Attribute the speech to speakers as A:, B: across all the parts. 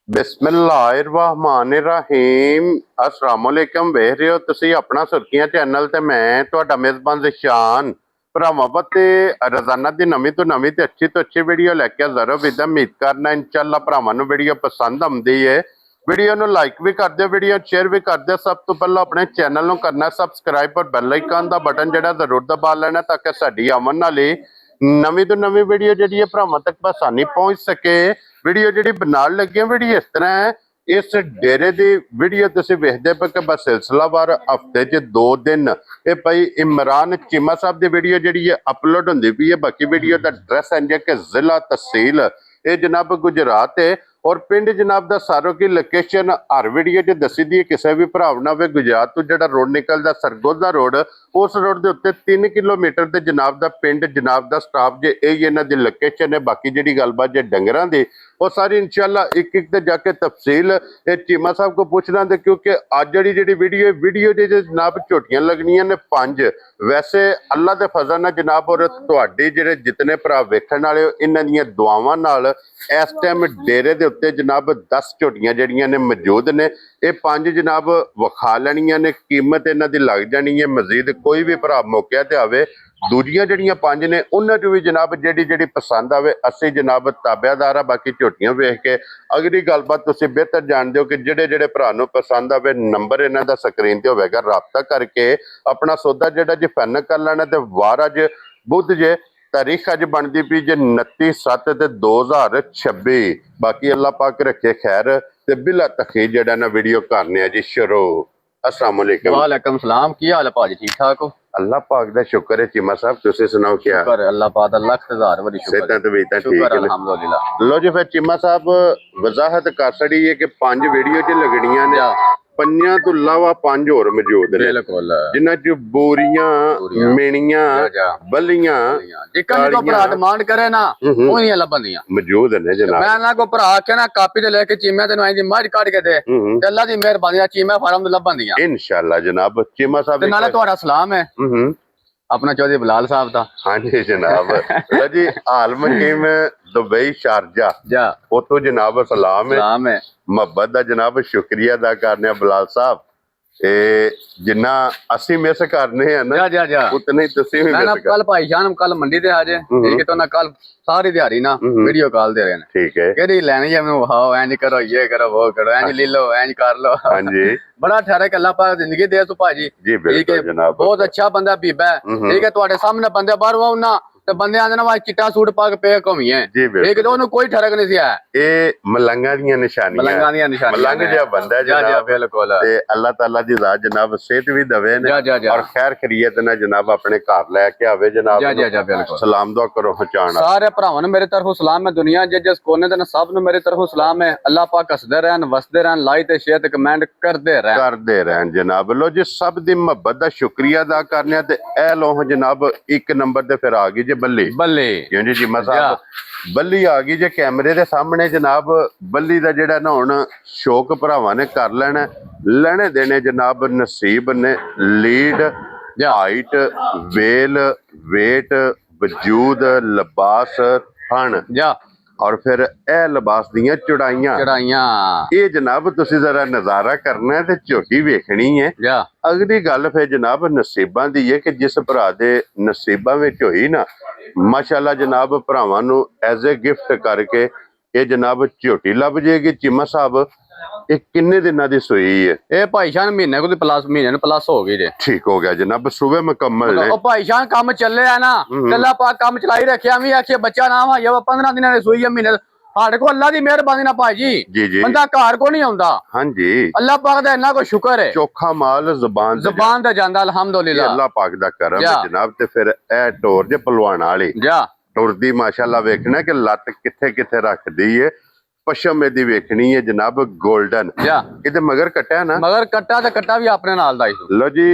A: ਬਿਸਮਿल्लाहिर्रहमानिर्रहीम अस्सलामुअलैकुम ਵੇਖ ਰਹੇ ਹੋ ਤੁਸੀਂ ਆਪਣਾ ਸੁਰਖੀਆਂ ਚੈਨਲ ਤੇ ਮੈਂ ਤੁਹਾਡਾ ਮੇਜ਼ਬਾਨ ਜ਼ਿਸ਼ਾਨ ਭਰਾਵਾਂ ਤੇ ਰੋਜ਼ਾਨਾ ਦੀ ਨਵੀਂ ਤੋਂ ਨਵੀਂ ਤੇ ਅੱਛੀ ਤੋਂ ਅੱਛੀ ਵੀਡੀਓ ਲੈ ਕੇ ਜ਼ਰੂਰ ਵਿਦ ਉਮੀਦ ਕਰਨਾ ਇਨਸ਼ਾਅੱਲਾ ਭਰਾਵਾਂ ਨੂੰ ਵੀਡੀਓ ਪਸੰਦ ਆਉਂਦੀ ਹੈ। ਵੀਡੀਓ ਨੂੰ ਲਾਈਕ ਵੀ ਕਰ ਦਿਓ, ਵੀਡੀਓ ਸ਼ੇਅਰ ਵੀ ਕਰ ਦਿਓ। ਸਭ ਤੋਂ ਪਹਿਲਾਂ ਆਪਣੇ ਚੈਨਲ ਨੂੰ ਕਰਨਾ ਸਬਸਕ੍ਰਾਈਬ ਔਰ ਬੈਲ ਆਈਕਨ ਦਾ ਬਟਨ ਜਿਹੜਾ ਜ਼ਰੂਰ ਦਬਾ ਲੈਣਾ ਤਾਂ ਕਿ ਸਾਡੀ ਆਉਣ ਵਾਲੀ ਨਵੀਂ ਤੋਂ ਨਵੀਂ ਵੀਡੀਓ ਜਿਹੜੀ ਹੈ ਭਰਾਵਾਂ ਤੱਕ ਆਸਾਨੀ ਪਹੁੰਚ ਸਕੇ। ਵੀਡੀਓ ਜਿਹੜੀ ਬਣਾਉਣ ਲੱਗੇ ਵੀਡੀਓ ਇਸ ਤਰ੍ਹਾਂ ਹੈ, ਇਸ ਡੇਰੇ ਦੀ ਵੀਡੀਓ ਤੁਸੀਂ ਵੇਖਦੇ ਪਏ ਕਿ ਬਸ ਸਿਲਸਿਲਾਵਾਰ ਹਫਤੇ 'ਚ 2 ਦਿਨ ਇਹ ਭਾਈ ਇਮਰਾਨ ਚੀਮਾ ਸਾਹਿਬ ਦੀ ਵੀਡੀਓ ਜਿਹੜੀ ਹੈ ਅਪਲੋਡ ਹੁੰਦੀ ਪਈ ਹੈ। ਬਾਕੀ ਵੀਡੀਓ ਦਾ ਐਡਰੈਸ ਹੈ ਕਿ ਜ਼ਿਲ੍ਹਾ ਤਹਿਸੀਲ ਇਹ ਜਨਾਬ ਗੁਜਰਾਤ ਹੈ और पिंड जनाब दा सारों की लोकेशन हर वीडियो च दसी दी है। किसी भी भराव ना वे गुजरात तो जो रोड निकलता सरगोदा रोड उस रोड के उत्ते 3 किलोमीटर से जनाब दा पिंड जनाब दा स्टाफ जे इन्हां दी लोकेशन है। बाकी जी गलबात जे डंगरां दी वो सारी इंशाअल्लाह एक एक ते जाके तफसील चीमा साहब को पूछना दे, क्योंकि अज जी वीडियो जनाब झोटियां लगनियां ने 5 वैसे अल्लाह के फजल नाल जनाब और तुहाडे जिहड़े जितने भरा वेखण वाले इन्हां दीयां दुआवां नाल इस टाइम डेरे दे उत्ते जनाब 10 झोटियां जिहड़ियां ने मौजूद ने। ये 5 जनाब विखा लैणियां ने, कीमत इन्हां दी लग जानी है। मजीद कोई भी भरा मौके ते आवे दूजियां जड़ियां 5 ने उन्हां चों भी जनाब ਜਿਹੜੀ पसंद आवे ਅਸੀਂ जनाब ताबेदार आ। बाकी झोटियां वेख के अगली गलबात तुसीं बेहतर जानदे हो कि ਜਿਹੜੇ भरा नूं पसंद आवे नंबर इन्हां दा स्क्रीन ते होवेगा, राबता करके अपना सौदा ਜਿਹੜਾ जी फाइनल कर लेना। ते वार अज बुध जे तारीख अज बनती पी जे 29/7/2026। बाकी अल्लाह पाक रखे खैर ते बिला तखीर जेड़ा ना वीडियो करने जी शुरू। अस्सलाम वालेकुम।
B: वालेकुम सलाम। की हाल है भाजी? ठीक ठाक हो?
A: अल्लाह पाक दा शुक्र है चीमा साहब, तुसी सुनाओ क्या?
B: शुक्र है अल्लाह पाक दा लाख हजार बड़ी शुक्र
A: सेहतां ते बीतां ठीक
B: शुक्र
A: है
B: अल्हम्दुलिल्लाह।
A: लो जी फिर चीमा साहब वजाहत कर छड़ी है कि 5 वीडियो च लगनियां ने, 5 तो इलावा 5 होर मौजूद ने
B: बिल्कुल
A: जिन्हां च बोरियां मेणियां बल्लियां
B: जिकन को भरा डिमांड करे ना ओही लभंदियां
A: मौजूद ने जनाब।
B: मैं ना को भरा के ना कापी ते लेके चीमे तेन आई दी मझ काट के दे ते अल्लाह दी मेहरबानी चीमे फार्म ते लभंदियां
A: इंशाअल्लाह जनाब। चीमा साहब
B: ते नाले तुहाडा सलाम है अपना चौधरी बिलाल साहब दा।
A: हाँ जी जनाब। लो जी आल मकीम दुबई शारजा उतो जनाब सलाम है मोहब्बत दा जनाब शुक्रिया अदा करने बिलाल साहब। जिन्ना असी मिस करने हैं ना उतने ही तुसी भी मिस कर।
B: कल भाई जान कल मंडी ते आ जाए ठीक है, तो ना कल सारी दिहाड़ी ना वीडियो कॉल दे रहे हैं। ठीक है केड़ी लेनी है मैं वाओ इंज करो ये करो वो करो इंज ले लो इंज कर लो। हां जी बड़ा ठहरे कल्ला पा जिंदगी दे तू भाजी जी बिल्कुल जनाब। बहुत अच्छा बंदा बीबा है ठीक है, तुम्हारे सामने बंदे बाहर वो ना ते बंदे आंदे ना वा चिट्टा सूट पा के पे घुमिए एक तो उन्हें कोई ठरक नहीं सी है। ए
A: मलंगा दी निशानियां मलंग जो बंदा जनाब बिल्कुल ते अल्लाह ताला दी जात जनाब सेहत भी दवे ने और खैर खैरियत ना जनाब अपने घर लेके आवे जनाब। सलाम दुआ करो पहचान
B: सारे भरावां नूं मेरे तरफों सलाम है। दुनिया जिस कोने ते सब नूं मेरे तरफों सलाम है। अल्लाह पाक हसदे रहन वसदे रहन लाइक ते शेयर ते कमेंट करदे रहन जनाब। लो जी सब दी मोहब्बत दा शुक्रिया अदा करने ते ए लो जनाब एक नंबर ते फिर आ गई बल्ली क्यों जी चीमा साहब बल्ली आ गई जे कैमरे दे सामने जनाब। बल्ली दा जेड़ा ना हुण शौक भरावां ने कर लेना लेने देने जनाब नसीब ने। लीड हाइट वेल वेट वजूद लिबास थन और फिर ए लिबास दियां चढ़ाइयां ये जनाब तुसी जरा नजारा करना है ते झोटी वेखनी है। अगली गल फिर जनाब नसीबां दी है कि जिस भरा दे नसीबां विच होई ना माशाअल्लाह जनाब भरावां नूं एज ए गिफ्ट करके ये जनाब झोटी लभ जाएगी। चीमा साहब ये किन्ने दिनां दी सूई है? ए भाई जान महीने को प्लस महीने ने प्लस हो गई जे।
A: ठीक हो गया जनाब सुबह मुकम्मल ने।
B: ओ भाई जान काम चले है ना अल्लाह पाक काम चलाई रखिया भी आखिए बच्चा ना हुआ ये 15 दिनां दी सूई है महीने साडे को अल्लाह दी मेहरबानी ना भाजी जी बंदा घर को नहीं आउंदा। हां जी अल्लाह पाक दा इन्ना को शुक्र है।
A: चोखा माल जुबान
B: दा जांदा अल्हम्दुलिल्लाह
A: अल्लाह पाक दा करम है जनाब। ते फिर ए टोर जे पलवान वाली टोर दी माशाअल्लाह वेखना कि लत किथे किथे रख दी है। पशम दी वेखनी है जनाब गोल्डन इधर मगर कट्टा है ना मगर कट्टा ते कट्टा भी अपने नाल दा ही। लो जी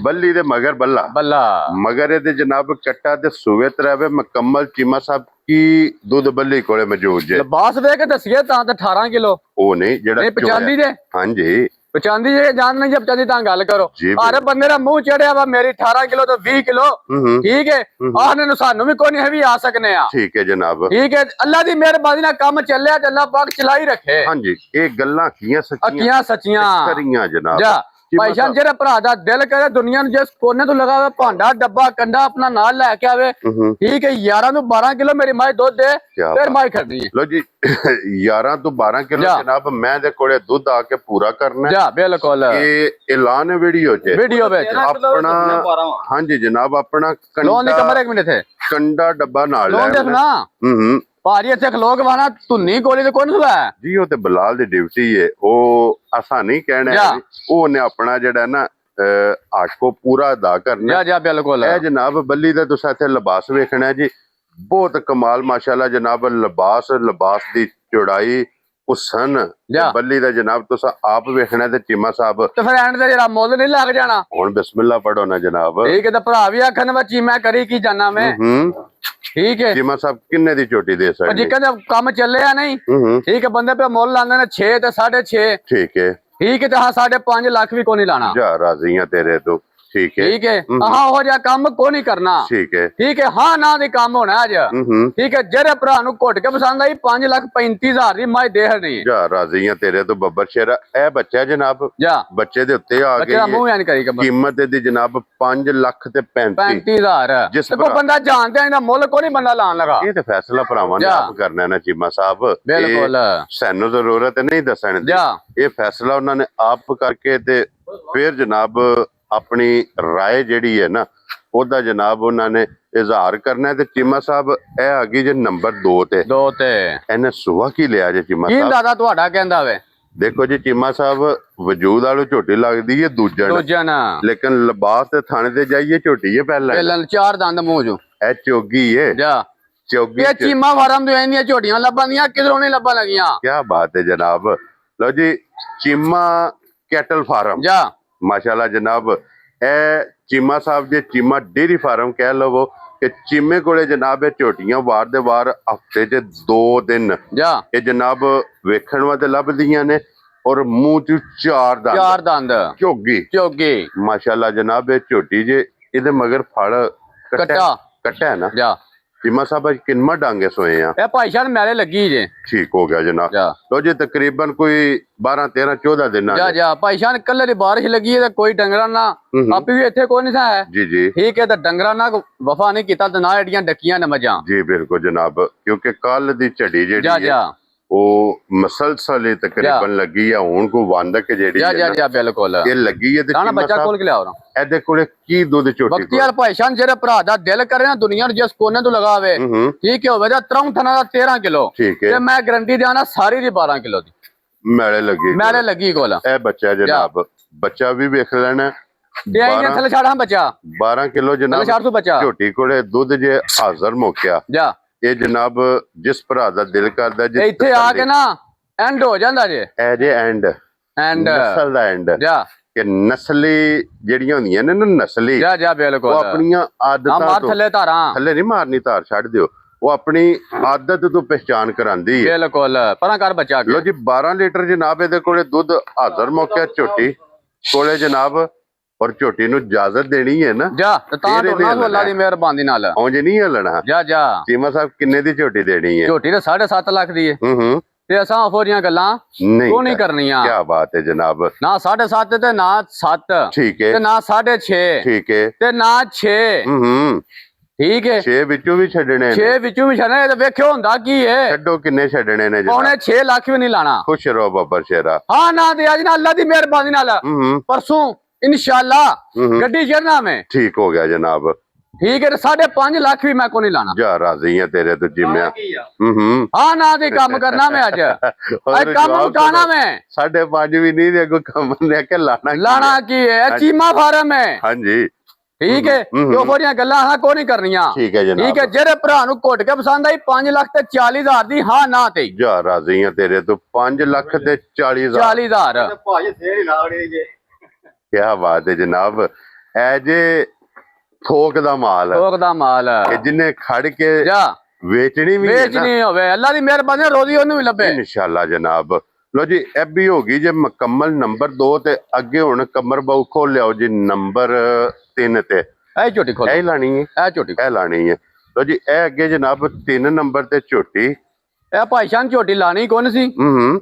A: बल्ली दे मगर बल्ला बल्ला मगर दे जनाब कट्टा ते सूवे तरवे मुकम्मल। चीमा साहब की दूध बल्ली कोले मौजूद जे। लिबास वे के दसिए ता ते 18 किलो ओ नहीं जेड़ा 95 दे। हां जी
B: ਚਾਂਦੀ ਜੇ ਜਾਨ ਨਹੀਂ ਜਬ ਚਾਂਦੀ ਤਾਂ ਗੱਲ ਕਰੋ
A: ਜੀ
B: ਹਰ ਬੰਦੇ ਦਾ ਮੂੰਹ ਚੜਿਆ ਵਾ ਮੇਰੀ 18 ਕਿਲੋ ਤੋਂ 20 ਕਿਲੋ ਠੀਕ ਹੈ ਆਹਨੇ ਨੂੰ ਸਾਨੂੰ ਵੀ ਕੋਈ ਨਹੀਂ ਹੈ ਵੀ ਆ ਸਕਨੇ ਆ
A: ਠੀਕ ਹੈ ਜਨਾਬ
B: ਠੀਕ ਹੈ ਅੱਲਾ ਦੀ ਮਿਹਰਬਾਨੀ ਨਾਲ ਕੰਮ ਚੱਲਿਆ ਤੇ ਅੱਲਾ ਪਾਕ ਚਲਾਈ ਰੱਖੇ
A: ਹਾਂਜੀ ਇਹ ਗੱਲਾਂ ਕੀਆਂ ਸੱਚੀਆਂ
B: ਅੱਖੀਆਂ ਸੱਚੀਆਂ
A: ਕਰੀਆਂ ਜਨਾਬ
B: ਜਾ ਭਾਈ ਜਾਨ ਜਿਹੜੇ ਭਰਾ ਦਾ ਦਿਲ ਕਰੇ ਦੁਨੀਆ ਨੂੰ ਜਿਸ ਕੋਨੇ ਤੋਂ ਲਗਾ ਹੋਵੇ ਭਾਂਡਾ ਡੱਬਾ ਕੰਡਾ ਆਪਣਾ ਨਾਲ ਲੈ ਕੇ ਆਵੇ ਠੀਕ ਹੈ 11 ਤੋਂ 12 ਕਿਲੋ ਮੇਰੀ ਮਾਈ ਦੁੱਧ ਦੇ ਫਿਰ ਮਾਈ ਖੜਨੀ ਹੈ
A: ਲੋ ਜੀ 11 ਤੋਂ 12 ਕਿਲੋ ਜਨਾਬ ਮੈਂ ਦੇ ਕੋਲੇ ਦੁੱਧ ਆ ਕੇ ਪੂਰਾ ਕਰਨਾ
B: ਜਾ ਬਿਲਕੁਲ
A: ਇਹ ਐਲਾਨ ਹੈ ਵੀਡੀਓ ਵਿੱਚ ਆਪਣਾ ਹਾਂਜੀ ਜਨਾਬ ਆਪਣਾ
B: ਲੋਨ ਦੀ ਕਮਰ 1 ਮਿੰਟ ਥੇ
A: ਕੰਡਾ ਡੱਬਾ ਨਾਲ
B: ਲੋਨ ਦੇਖ ਨਾ ਭਾਜੀ ਇੱਥੇ ਖਲੋਕ ਵਾਣਾ ਧੁੰਨੀ ਗੋਲੀ ਤੇ ਕੌਣ ਸੁਆ
A: ਜੀ ਉਹ ਤੇ ਬਲਾਲ ਦੀ ਡਿਊਟੀ ਹੈ ਉਹ ਅਸਾਂ ਨਹੀਂ ਕਹਿਣਾ ਉਹਨੇ ਆਪਣਾ ਜਿਹੜਾ ਨਾ ਹੱਕ ਕੋ ਪੂਰਾ ਅਦਾ ਕਰਨਾ
B: ਜਾ ਬਿਲਕੁਲ
A: ਇਹ ਜਨਾਬ ਬੱਲੀ ਦਾ ਤੁਸੀਂ ਇੱਥੇ ਲਿਬਾਸ ਵੇਖਣਾ ਜੀ ਬਹੁਤ ਕਮਾਲ ਮਾਸ਼ਾਅੱਲਾ ਜਨਾਬ ਲਿਬਾਸ ਦੀ ਚੌੜਾਈ ਹੁਸਨ ਬੱਲੀ ਦਾ ਜਨਾਬ ਤੁਸੀਂ ਆਪ ਵੇਖਣਾ ਤੇ ਚੀਮਾ ਸਾਹਿਬ
B: ਤੇ ਫਿਰ ਐਂਡ ਤੇ ਜਿਹੜਾ ਮੁੱਲ ਨਹੀਂ ਲੱਗ ਜਾਣਾ
A: ਹੁਣ ਬਿਸਮਿਲ੍ਲਾ ਪੜੋ ਨਾ ਜਨਾਬ
B: ਠੀਕ ਹੈ ਤੇ ਭਰਾ ਵੀ ਆਖਣ ਵਾ ਚੀਮਾ ਕਰੀ ਕੀ ਜਾਨਾ ਮੈਂ ਠੀਕ ਹੈ
A: ਚੀਮਾ ਸਾਹਿਬ ਕਿੰਨੇ ਦੀ ਚੋਟੀ ਦੇ ਸਕਦੇ
B: ਜੀ ਕਹਿੰਦੇ ਕੰਮ ਚੱਲਿਆ ਨਹੀਂ ਠੀਕ ਹੈ ਬੰਦੇ ਪੇ ਮੁੱਲ ਲਾਉਂਦੇ ਨੇ 6 ਤੇ 6.5
A: ਠੀਕ ਹੈ
B: ਠੀਕ ਹੈ ਤੇ ਹਾਂ 5.5 ਲੱਖ ਵੀ ਕੋਈ ਨਹੀਂ ਲਾਣਾ
A: ਜਾ ਰਾਜ਼ੀਆਂ ਤੇਰੇ ਤੋਂ ਠੀਕ ਹੈ
B: ਹਾਂ ਉਹ ਜਿਹਾ ਕੰਮ ਕੋਈ ਨਹੀਂ ਕਰਨਾ
A: ਠੀਕ ਹੈ
B: ਹਾਂ ਨਾ ਦੀ ਕੰਮ ਹੋਣਾ ਅੱਜ ਠੀਕ ਹੈ ਜਿਹੜੇ ਭਰਾ ਨੂੰ ਘੁੱਟ ਕੇ ਪਸੰਦ ਆਈ 5,35,000 ਦੀ ਮੈਂ ਦੇਹ ਨਹੀਂ
A: ਜਾ ਰਾਜ਼ੀਆਂ ਤੇਰੇ ਤੋਂ ਬੱਬਰ ਸ਼ੇਰਾ ਇਹ ਬੱਚਾ ਜਨਾਬ ਬੱਚੇ ਦੇ ਉੱਤੇ ਆ ਗਈ ਕੀਮਤ ਦੀ ਜਨਾਬ 5 ਲੱਖ ਤੇ
B: 35,000 ਜਿਸ ਕੋ ਬੰਦਾ ਜਾਣਦਾ ਇਹਦਾ ਮੁੱਲ ਕੋਈ ਨਹੀਂ ਬੰਦਾ ਲਾਣ ਲਗਾ
A: ਇਹ ਤੇ ਫੈਸਲਾ ਭਰਾਵਾਂ ਨੇ ਆਪ ਕਰਨਾ ਨਾ ਚੀਮਾ ਸਾਹਿਬ
B: ਬਿਲਕੁਲ
A: ਸਾਨੂੰ ਜ਼ਰੂਰਤ ਨਹੀਂ ਦੱਸਣ ਦੀ ਇਹ ਫੈਸਲਾ ਉਹਨਾਂ ਨੇ ਆਪ ਕਰਕੇ ਤੇ ਫਿਰ ਜਨਾਬ ਆਪਣੀ ਰਾਏ ਜਿਹੜੀ ਹੈ ਨਾ ਉਹਦਾ ਜਨਾਬ ਉਹਨਾਂ ਨੇ ਇਜ਼ਹਾਰ ਕਰਨਾ ਤੇ ਚੀਮਾ ਸਾਹਿਬ ਇਹ ਆ ਗਈ ਜੇ ਨੰਬਰ 2 ਤੇ ਇਹਨੇ ਸੁਆ ਕੀ ਲਿਆ ਜੇ ਚੀਮਾ ਸਾਹਿਬ
B: ਕੀ ਦਾਦਾ ਤੁਹਾਡਾ ਕਹਿੰਦਾ ਵੇ
A: ਦੇਖੋ ਜੀ ਚੀਮਾ ਸਾਹਿਬ ਵਜੂਦ ਵਾਲੋ ਝੋਟੀ ਲੱਗਦੀ ਹੈ ਦੂਜਣ ਲੇਕਿਨ ਲਿਬਾਸ ਤੇ ਥਾਣੇ ਤੇ ਜਾਈਏ ਝੋਟੀ ਹੈ ਪਹਿਲਾਂ
B: 4 ਦੰਦ ਮੂੰਹ ਜੋ
A: ਇਹ ਚੋਗੀ ਹੈ ਚੋਗੀ
B: ਇਹ ਚੀਮਾ ਫਾਰਮ ਤੋਂ ਇੰਨੀਆਂ ਝੋਟੀਆਂ ਲੱਭਾਂ ਦੀਆਂ ਕਿਧਰੋਂ ਨਹੀਂ ਲੱਭਾਂ ਲੱਗੀਆਂ
A: ਕੀ ਬਾਤ ਹੈ ਜਨਾਬ ਲਓ ਜੀ ਚੀਮਾ ਕੈਟਲ ਫਾਰਮ ਮਾਸ਼ਾਅੱਲਾ ਜਨਾਬ ਇਹ ਚੀਮਾ ਸਾਹਿਬ ਦੇ ਚੀਮਾ ਡੇਰੀ ਫਾਰਮ ਕਹਿ ਲਵੋ ਕਿ ਚੀਮੇ ਕੋਲੇ ਜਨਾਬ ਇਹ ਝੋਟੀਆਂ ਵਾਰ ਦੇ ਵਾਰ ਹਫਤੇ 'ਚ 2 ਦਿਨ ਇਹ ਜਨਾਬ ਵੇਖਣ ਵਾਸਤੇ ਲੱਭਦੀਆਂ ਨੇ ਔਰ ਮੂੰਹ 'ਚ 4 ਦੰਦ ਝੋਗੀ ਮਾਸ਼ਾਅੱਲਾ ਜਨਾਬ ਇਹ ਝੋਟੀ ਜੇ ਇਹਦੇ ਮਗਰ ਫਲ ਕੱਟਾ ਹੈ ਨਾ ਚੀਮਾ ਸਾਹਿਬ ਅੱਜ ਕਿੰਨਾ ਡਾਂਗੇ ਸੋਏ ਆ
B: ਇਹ ਭਾਈ ਸਾਹਿਬ ਮੈਲੇ ਲੱਗੀ ਜੇ
A: ਠੀਕ ਹੋ ਗਿਆ ਜਨਾਬ ਲੋ ਜੀ ਤਕਰੀਬਨ ਕੋਈ 12 13 14 ਦਿਨ
B: ਭਾਈ ਸਾਹਿਬ ਕੱਲੇ ਦੀ ਬਾਰਿਸ਼ ਲੱਗੀ ਹੈ ਕੋਈ ਡੰਗਰਾਂ ਨਾ ਆਪੀ ਵੀ ਇੱਥੇ ਕੋਈ ਨਹੀਂ ਹੈ
A: ਜੀ
B: ਠੀਕ ਹੈ ਤਾਂ ਡੰਗਰਾਂ ਨਾਲ ਵਫਾ ਨਹੀਂ ਕੀਤਾ ਤੇ ਨਾ ਏਡੀਆਂ ਡੱਕੀਆਂ ਨੇ ਮੱਝਾਂ
A: ਜੀ ਬਿਲਕੁਲ ਜਨਾਬ ਕਿਉਂਕਿ ਕੱਲ ਦੀ ਝੜੀ ਜਿਹੜੀ ਉਹ ਮਸਲਸਲ ਤਕਰੀਬਨ ਲੱਗੀ ਆ ਹੁਣ ਕੋ ਵੰਦਕ ਜਿਹੜੀ
B: ਬਿਲਕੁਲ
A: ਇਹ ਲੱਗੀ ਹੈ ਤੇ
B: ਨਾ ਬੱਚਾ ਕੋਲ ਕੇ ਲਿਆਓ
A: ਇਹਦੇ ਕੋਲੇ ਕੀ ਦੁੱਧ ਝੋਟੀ
B: ਬਖਤੀ ਯਾਰ ਭਾਈ ਸਾਹਿਬ ਜਿਹੜੇ ਭਰਾ ਦਾ ਦਿਲ ਕਰੇ ਨਾ ਦੁਨੀਆ ਨੂੰ ਜਿਸ ਕੋਨੇ ਤੋਂ ਲਗਾਵੇ ਠੀਕ ਹੋਵੇ ਤਾਂ 53 ਥਣਾ ਦਾ 13 ਕਿਲੋ ਤੇ ਮੈਂ ਗਰੰਟੀ ਦੇਣਾ ਸਾਰੀ ਦੀ 12 ਕਿਲੋ ਦੀ ਮੈਲੇ ਲੱਗੀ ਕੋਲ
A: ਇਹ ਬੱਚਾ ਜਨਾਬ ਬੱਚਾ ਵੀ ਵੇਖ ਲੈਣਾ
B: ਥੱਲੇ ਛੱਡ ਹਾਂ ਬੱਚਾ
A: 12 ਕਿਲੋ ਜਨਾਬ ਝੋਟੀ ਕੋਲੇ ਦੁੱਧ ਜੇ ਹਾਜ਼ਰ ਮੁੱਕਿਆ ਇਹ ਜਨਾਬ ਜਿਸ ਭਰਾ ਦਾ ਦਿਲ ਕਰਦਾ ਜੇ
B: ਇੱਥੇ ਆ ਕੇ ਨਾ ਐਂਡ ਹੋ ਜਾਂਦਾ ਜੇ
A: ਇਹ ਜੇ ਐਂਡ ਨਸਲ ਦਾ ਐਂਡ ਕਿ ਨਸਲੀ ਜਿਹੜੀਆਂ ਹੁੰਦੀਆਂ ਨੇ ਨਾ ਨਸਲੀ
B: ਬਿਲਕੁਲ
A: ਉਹ ਆਪਣੀਆਂ ਆਦਤਾਂ ਤੋਂ ਥੱਲੇ ਨਹੀਂ ਮਾਰਨੀ ਧਾਰ ਛੱਡ ਦਿਓ ਉਹ ਆਪਣੀ ਆਦਤ ਤੋਂ ਪਹਿਚਾਨ ਕਰਾਂਦੀ ਹੈ
B: ਬਿਲਕੁਲ ਪਰਾਂ ਕਰ ਬੱਚਾ
A: ਲੋ ਜੀ 12 ਲੀਟਰ ਜਨਾਬ ਇਹਦੇ ਕੋਲੇ ਦੁੱਧ ਹਾਜ਼ਰ ਮੁੱਕਿਆ ਝੋਟੀ ਕੋਲੇ ਜਨਾਬ ਔਰ ਝੋਟੀ ਨੂੰ ਇਜਾਜ਼ਤ ਦੇਣੀ ਹੈ ਨਾ
B: ਤਾਂ ਅੱਲਾ ਦੀ ਮਿਹਰਬਾਨੀ ਨਾਲ
A: ਉਂਝ ਨਹੀਂ ਹਲਣਾ ਚੀਮਾ ਸਾਹਿਬ ਕਿੰਨੇ ਦੀ ਝੋਟੀ ਦੇਣੀ ਹੈ
B: ਝੋਟੀ ਤਾਂ 7.5 ਲੱਖ ਦੀ ਹੈ ਤੇ ਅਸਾਂ ਉਹ ਜੀਆਂ ਗੱਲਾਂ ਉਹ ਨਹੀਂ ਕਰਨੀਆਂ
A: ਕੀ ਬਾਤ ਹੈ ਜਨਾਬ
B: ਨਾ 7.5 ਤੇ ਨਾ 7
A: ਠੀਕ ਹੈ
B: ਤੇ ਨਾ 6.5
A: ਠੀਕ ਹੈ
B: ਤੇ ਨਾ 6 ਠੀਕ ਹੈ
A: 6 ਵਿੱਚੋਂ ਵੀ ਛੱਡਣੇ
B: 6 ਵਿੱਚੋਂ ਵੀ ਛੱਡਣੇ ਤੇ ਵੇਖਿਓ ਹੁੰਦਾ ਕੀ ਹੈ
A: ਛੱਡੋ ਕਿੰਨੇ ਛੱਡਣੇ ਨੇ ਜੀ
B: ਉਹਨੇ 6 ਲੱਖ ਵੀ ਨਹੀਂ ਲਾਣਾ
A: ਖੁਸ਼ ਰਹੋ ਬੱਬਰ ਸ਼ੇਰਾ
B: ਹਾਂ ਨਾ ਤੇ ਅੱਜ ਨਾ ਅੱਲਾ ਦੀ ਮਿਹਰਬਾਨੀ ਨਾਲ ਪਰਸੋਂ इंशाल्लाह गड्डी चढ़ना में
A: ठीक हो गया जनाब
B: ठीक है 5.5 लाख भी मैं को नहीं लाना
A: जा राजी है तेरे तो जिम्मे
B: हाँ ना दे काम करना मैं आज काम उठाना मैं
A: 5.5 भी नहीं दे काम लेके लाना
B: की है चीमा फार्म है
A: हाँ जी
B: ठीक है तो थोड़ियां गल्लां हां को नहीं करनियां
A: ठीक है जनाब
B: ठीक है जेरे भरा नु घुट के पसंद आई 5 लाख ते 40,000 दी हां ना ते
A: जा राजी है तेरे तो 5 लाख ते 40,000
B: भाई फेर ही लाड़ी जे
A: क्या बात है जनाब ए जे थोक दा माल जिन्ने खड़ के वेचनी भी
B: होवे अल्लाह दी मेहरबानी रोजी ओनू भी लबे
A: इंशाल्लाह जनाब ਲੋ ਜੀ ਇਹ ਵੀ ਹੋ ਗਈ ਜੇ ਮੁਕੰਮਲ ਨੰਬਰ 2 ਤੇ ਅੱਗੇ ਹੁਣ ਕਮਰ ਬਾਉ ਖੋਲ ਲਿਆਓ ਜੀ ਨੰਬਰ 3 ਤੇ
B: ਇਹ ਝੋਟੀ ਖੋਲ
A: ਇਹ ਲਾਣੀ ਹੈ
B: ਇਹ ਝੋਟੀ
A: ਇਹ ਲਾਣੀ ਹੈ। ਲੋ ਜੀ ਇਹ ਅੱਗੇ ਜਨਾਬ 3 ਨੰਬਰ ਤੇ ਝੋਟੀ।
B: ਇਹ ਭਾਈ ਸ਼ਾਨ ਝੋਟੀ ਲਾਣੀ ਕੌਣ ਸੀ?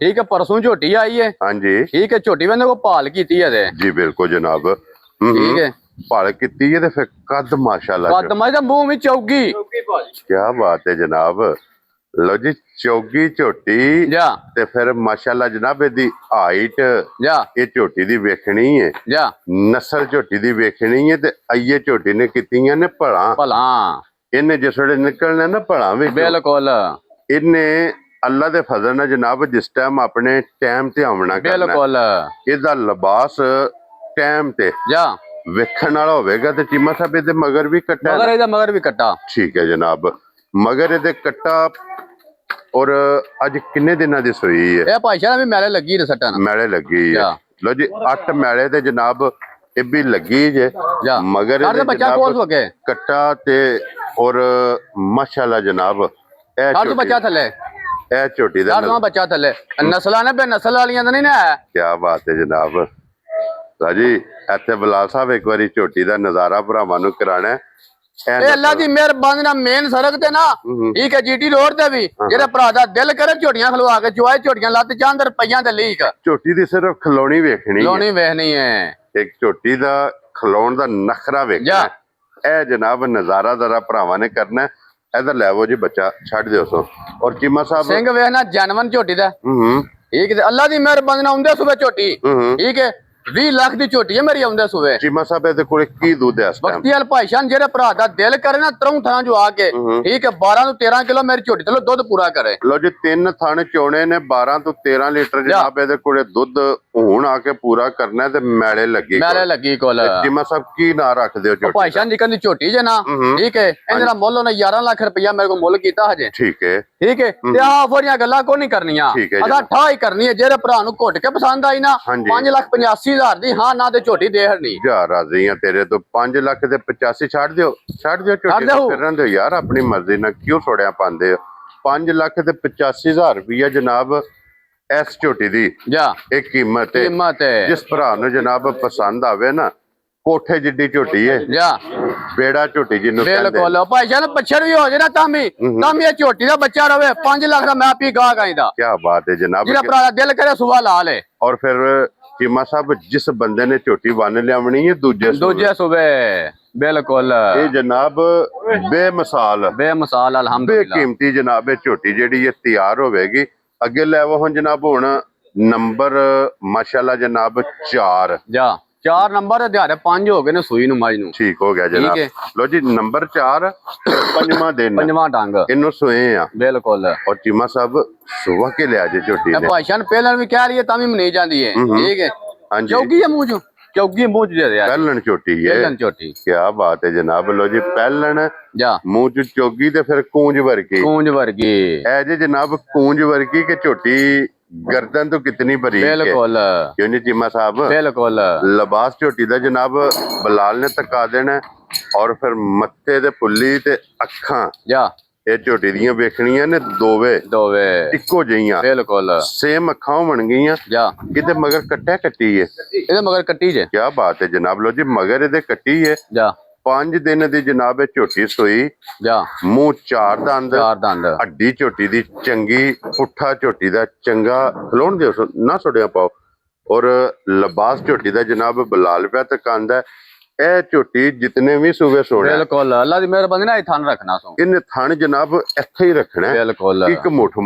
B: ਠੀਕ ਹੈ ਪਰਸੋਂ ਝੋਟੀ ਆਈ ਹੈ।
A: ਹਾਂਜੀ
B: ਠੀਕ ਹੈ ਝੋਟੀ ਬੰਦੇ ਕੋ ਭਾਲ ਕੀਤੀ ਹੈ ਤੇ
A: ਜੀ ਬਿਲਕੁਲ ਜਨਾਬ
B: ਠੀਕ ਹੈ
A: ਭਾਲ ਕੀਤੀ ਹੈ ਤੇ ਫਿਰ ਕੱਦ ਮਾਸ਼ਾਅੱਲਾ
B: ਕੱਦ ਮਾਈ ਦਾ ਮੂੰਹ ਵਿੱਚ ਚੌਗੀ
A: ਕੀ ਬਾਤ ਹੈ ਜਨਾਬ। ਲੋ ਜੀ ਚੌਗੀ ਝੋਟੀ
B: ਜਾ
A: ਤੇ ਫਿਰ ਮਾਸ਼ਾਅੱਲਾ ਜਨਾਬ ਇਹਦੀ ਹਾਈਟ
B: ਜਾ
A: ਇਹ ਝੋਟੀ ਦੀ ਵੇਖਣੀ ਹੈ
B: ਜਾ
A: ਨਸਲ ਝੋਟੀ ਦੀ ਵੇਖਣੀ ਹੈ ਤੇ ਆਈਏ ਝੋਟੀ ਨੇ ਕੀਤੀਆਂ ਨੇ ਭਲਾ
B: ਭਲਾ
A: ਇਹਨੇ ਜਿਸ ਵੇਲੇ ਨਿਕਲਣਾ ਨਾ ਭਲਾ ਵੀ
B: ਬਿਲਕੁਲ
A: ਇਹਨੇ ਅੱਲਾ ਦੇ ਫਜ਼ਲ ਨਾਲ ਜਨਾਬ ਜਿਸ ਟਾਈਮ ਆਪਣੇ ਟਾਈਮ ਤੇ ਆਉਣਾ ਕਰਨਾ
B: ਬਿਲਕੁਲ
A: ਇਹਦਾ ਲਿਬਾਸ ਟਾਈਮ ਤੇ
B: ਜਾ
A: ਵੇਖਣ ਵਾਲਾ ਹੋਵੇਗਾ ਤੇ ਚੀਮਾ ਸਾਹਿਬ ਇਹਦੇ ਮਗਰ ਵੀ ਕੱਟਾ
B: ਮਗਰ ਇਹਦਾ ਮਗਰ ਵੀ ਕੱਟਾ
A: ਠੀਕ ਹੈ ਜਨਾਬ ਮਗਰ ਇਹਦੇ ਕੱਟਾ ਔਰ ਅੱਜ ਕਿੰਨੇ ਦਿਨਾਂ ਦੀ ਸੂਈ ਹੈ?
B: ਇਹ ਭਾਈ ਸ਼ਾਨ ਵੀ ਮੈਲੇ ਲੱਗੀ ਨੇ ਸੱਟਾਂ ਨਾਲ
A: ਮੈਲੇ ਲੱਗੀ ਹੈ। ਲੋ ਜੀ 8 ਮੈਲੇ ਤੇ ਜਨਾਬ ਇਹ ਵੀ ਲੱਗੀ ਜੇ
B: ਜਾ
A: ਮਗਰ
B: ਇਹਦੇ ਬੱਚਾ ਕੋਲ ਹੋ ਗਏ
A: ਕੱਟਾ ਤੇ ਔਰ ਮਾਸ਼ਾਅੱਲਾ ਜਨਾਬ ਇਹ
B: ਹਰ ਬੱਚਾ ਥੱਲੇ
A: ਇਹ ਝੋਟੀ ਦਾ
B: ਹਰ ਬੱਚਾ ਥੱਲੇ ਨਸਲਾਂ ਨੇ ਬੇ ਨਸਲ ਵਾਲੀਆਂ ਤਾਂ ਨਹੀਂ ਨਾ
A: ਕੀ ਬਾਤ ਹੈ ਜਨਾਬ। ਰਾਜੀ ਇੱਥੇ ਬਲਾਲ ਸਾਹਿਬ ਇੱਕ ਵਾਰੀ ਝੋਟੀ ਦਾ ਨਜ਼ਾਰਾ ਭਰਾਵਾਂ ਨੂੰ ਕਰਾਣਾ
B: ਇਹ ਅੱਲਾ ਦੀ ਮਿਹਰਬਾਨੀ ਨਾਲ ਮੇਨ ਸੜਕ ਤੇ ਨਾ ਠੀਕ ਹੈ ਜੀਟੀ ਰੋਡ ਤੇ ਵੀ ਜਿਹੜੇ ਭਰਾ ਦਾ ਦਿਲ ਕਰੇ ਝੋਟੀਆਂ ਖਲਵਾ ਕੇ ਚੁਆਏ ਝੋਟੀਆਂ ਲੱਤ ਜਾਂਦ ਰੁਪਈਆਂ ਦੇ ਲੀਕ
A: ਝੋਟੀ ਦੀ ਸਿਰਫ ਖਲੋਣੀ ਵੇਖਣੀ
B: ਲੋਣੀ ਵੇਖਣੀ ਹੈ
A: ਇੱਕ ਝੋਟੀ ਦਾ ਖਲੋਣ ਦਾ ਨਖਰਾ ਵੇਖਣਾ ਇਹ ਜਨਾਬ ਨਜ਼ਾਰਾ ਜ਼ਰਾ ਭਰਾਵਾਂ ਨੇ ਕਰਨਾ ਇਧਰ ਲੈਵੋ ਜੀ ਬੱਚਾ ਛੱਡ ਦਿਓ ਸੋ ਔਰ ਚੀਮਾ ਸਾਹਿਬ
B: ਸਿੰਘ ਵੇਖਣਾ ਜਨਮਨ ਝੋਟੀ ਦਾ ਠੀਕ ਹੈ ਅੱਲਾ ਦੀ ਮਿਹਰਬਾਨੀ ਨਾਲ ਆਉਂਦੇ ਸੁਬੇ ਝੋਟੀ ਠੀਕ ਹੈ 20 ਲੱਖ ਦੀ ਝੋਟੀ ਹੈ ਮੇਰੀ ਆਉਂਦੇ ਸੁਬੇ
A: ਚੀਮਾ ਸਾਹਿਬ ਇਹਦੇ ਕੋਲੇ ਕੀ ਦੁੱਧ ਹੈ ਇਸ ਟਾਈਮ?
B: ਬਖਤੀਆਰ ਭਾਈਸ਼ਾਨ ਜਿਹੜੇ ਭਰਾ ਦਾ ਦਿਲ ਕਰੇ ਨਾ ਤਰੋਂ ਥਾਂ ਜੋ ਆ ਕੇ ਠੀਕ ਹੈ 12 ਤੋਂ 13 ਕਿਲੋ ਮੇਰੀ ਝੋਟੀ ਤੇ ਦੁੱਧ ਪੂਰਾ ਕਰੇ।
A: ਲੋ ਜੀ 3 ਥਣ ਚੋਣੇ ਨੇ 12 ਤੋਂ 13 ਲੀਟਰ ਜਨਾਬ ਇਹਦੇ ਕੋਲੇ ਦੁੱਧ ਹੁਣ ਆ ਕੇ ਪੂਰਾ ਕਰਨਾ ਤੇ ਮੈਲੇ ਲੱਗੀ
B: ਕੋਲ
A: ਚੀਮਾ ਸਾਹਿਬ ਕੀ ਨਾਂ ਰੱਖਦੇ ਹੋ ਝੋਟੀ
B: ਭਾਈਸ਼ਾਨ ਜੀ ਕਹਿੰਦੀ ਝੋਟੀ ਜੇ ਨਾ ਠੀਕ ਹੈ ਇਹਦੇ ਦਾ ਮੁੱਲ ਉਹਨੇ 11 ਲੱਖ ਰੁਪਇਆ ਮੇਰੇ ਕੋਲ ਮੁੱਲ ਕੀਤਾ ਹਜੇ
A: ਠੀਕ ਹੈ
B: ਤੇ ਆਹ ਫੋਰੀਆਂ ਗੱਲਾਂ ਕੋਈ ਨਹੀਂ ਕਰਨੀਆਂ ਅਦਾ ਠਾ ਹੀ ਕਰਨੀ ਹੈ ਜਿਹੜੇ ਭਰਾ ਨੂੰ ਘੁੱਟ ਕੇ ਪਸੰਦ ਆਈ ਨਾ 5,85,000 ਦੀ ਹਾਂ ਨਾ ਤੇ ਝੋਟੀ ਦੇ ਹੜਨੀ
A: ਜਾ ਰਾਜ਼ੀ ਆ ਤੇਰੇ ਤੋਂ 5 ਲੱਖ ਦੇ 85 ਛੱਡ ਦਿਓ ਝੋਟੀ ਫਿਰਨ ਦਿਓ ਯਾਰ ਆਪਣੀ ਮਰਜ਼ੀ ਨਾਲ ਕਿਉਂ ਛੋੜਿਆ ਪਾਉਂਦੇ ਹੋ 5 ਲੱਖ ਤੇ 85,000 ਰੁਪਇਆ ਜਨਾਬ ਇਸ ਝੋਟੀ ਦੀ
B: ਜਾ
A: ਇਹ ਕੀਮਤ ਹੈ ਜਿਸ ਭਰਾ ਨੂੰ ਜਨਾਬ ਪਸੰਦ ਆਵੇ ਨਾ ਕੋਠੇ ਜਿੱਡੀ ਝੋਟੀ ਹੈ
B: ਜਾ
A: ਬੇੜਾ ਝੋਟੀ ਜਿਹਨੂੰ ਕਹਿੰਦੇ
B: ਬਿਲਕੁਲ ਭਾਈ ਜਾਨ ਪਛੜ ਵੀ ਹੋ ਜੇ ਨਾ ਤਾਂ ਵੀ ਇਹ ਝੋਟੀ ਦਾ ਬੱਚਾ ਰਵੇ 5 ਲੱਖ ਦਾ ਮੈਂ ਪੀ ਗਾਹ ਗਾਈਦਾ
A: ਕੀ ਬਾਤ ਹੈ ਜਨਾਬ
B: ਜਿਹੜਾ ਭਰਾ ਦਾ ਦਿਲ ਕਰੇ ਸੁਬਾ ਲਾ ਲੇ
A: ਔਰ ਫਿਰ ਚੀਮਾ ਸਾਹਿਬ ਜਿਸ ਬੰਦੇ ਨੇ ਝੋਟੀ ਬੰਨ ਲਿਆਵਣੀ ਹੈ ਦੂਜੇ
B: ਸੁਬੇ ਬਿਲਕੁਲ
A: ਇਹ ਜਨਾਬ ਬੇਮਿਸਾਲ
B: ਅਲਹਮਦੁਲਿਲਾ
A: ਬੇਕੀਮਤੀ ਜਨਾਬ ਇਹ ਝੋਟੀ ਜਿਹੜੀ ਇਹ ਤਿਆਰ ਹੋਵੇਗੀ ਅੱਗੇ ਲੈਵੋ ਹੁਣ ਜਨਾਬ ਹੁਣ ਨੰਬਰ ਮਾਸ਼ਾਅੱਲਾ ਜਨਾਬ 4
B: ਜਾ 4 ਨੰਬਰ ਦਿਹਾੜੇ 5 ਹੋ ਗਏ ਨੇ ਸੂਈ ਨੂੰ ਮਾਜ ਨੂੰ
A: ਠੀਕ ਹੋ ਗਿਆ ਜਨਾਬ ਲੋ ਜੀ ਨੰਬਰ 4 ਪੰਜਵਾਂ
B: ਡੰਗ
A: ਇਹਨੂੰ ਸੋਏ ਆ
B: ਬਿਲਕੁਲ
A: ਔਰ ਚੀਮਾ ਸਾਹਿਬ ਸੁਬਹ ਕੇ ਲਿਆ ਜੇ ਝੋਟੀ ਨੇ
B: ਭਾਈਸ਼ਾਨ ਪਹਿਲਾਂ ਵੀ ਕਹਿ ਰਹੀ ਹੈ ਤਾਂ ਵੀ ਮਨੀ ਜਾਂਦੀ ਹੈ ਠੀਕ ਹੈ
A: ਹਾਂਜੀ
B: ਚੌਗੀ ਹੈ ਮੂੰਹ ਚੋਂ ਚੌਗੀ ਮੂੰਹ ਚ ਦੇ
A: ਪਹਿਲਣ ਝੋਟੀ ਹੈ
B: ਝੋਟੀ
A: ਕੀ ਬਾਤ ਹੈ ਜਨਾਬ ਲੋ ਜੀ ਪਹਿਲਣ
B: ਜਾ
A: ਮੂੰਹ ਚ ਚੌਗੀ ਤੇ ਫਿਰ ਕੂੰਜ ਵਰਗੀ ਐ ਜੇ ਜਨਾਬ ਕੂੰਜ ਵਰਗੀ ਕਿ ਝੋਟੀ गर्दन तो कितनी बरीक है
B: बिल्कुल
A: क्यों नहीं चीमा साहब
B: बिल्कुल
A: लिबास झोटी दा जनाब बलाल ने तका देना और फिर मत्थे ते पुल्ली ते अखां
B: जा
A: ਇਹ ਝੋਟੀ ਦੀਆਂ ਵੇਖਣੀਆਂ ਨੇ ਦੋਵੇਂ ਇੱਕੋ ਜਿਹੀਆਂ
B: ਬਿਲਕੁਲ
A: ਸੇਮ ਅੱਖਾਂ ਬਣ ਗਈਆਂ
B: ਜਾ
A: ਕਿਤੇ ਮਗਰ ਕੱਟੀ ਹੈ
B: ਇਹਦੇ ਮਗਰ ਕੱਟੀ ਜੇ
A: ਕੀ ਬਾਤ ਹੈ ਜਨਾਬ ਲੋ ਜੀ ਮਗਰ ਇਹਦੇ ਕੱਟੀ ਹੈ
B: ਜਾ
A: 5 ਦਿਨ ਦੀ ਜਨਾਬ ਇਹ ਝੋਟੀ ਸੋਈ
B: ਜਾ
A: ਮੂੰਹ 4 ਦੰਦ ਹੱਡੀ ਝੋਟੀ ਦੀ ਚੰਗੀ ਪੁੱਠਾ ਝੋਟੀ ਦਾ ਚੰਗਾ ਖਲੋਣ ਦਿਓ ਨਾ ਛੋੜਿਆ ਪਾਓ ਔਰ ਲਿਬਾਸ ਝੋਟੀ ਦਾ ਜਨਾਬ ਬਲਾਲ ਪਿਆ ਤਕਾਂਦਾ ਇਹ ਝੋਟੀ ਜਿਤਨੇ ਵੀ ਸੂਬੇ ਸੋੜਿਆ
B: ਬਿਲਕੁਲ ਅੱਲਾ ਦੀ ਮਿਹਰਬਾਨੀ ਨਾਲ ਇਹ ਥਣ ਰੱਖਣਾ ਸੋ
A: ਇਹਨੇ ਥਣ ਜਨਾਬ ਇੱਥੇ ਹੀ ਰੱਖਣਾ
B: ਬਿਲਕੁਲ
A: ਇੱਕ ਮੁੱਠ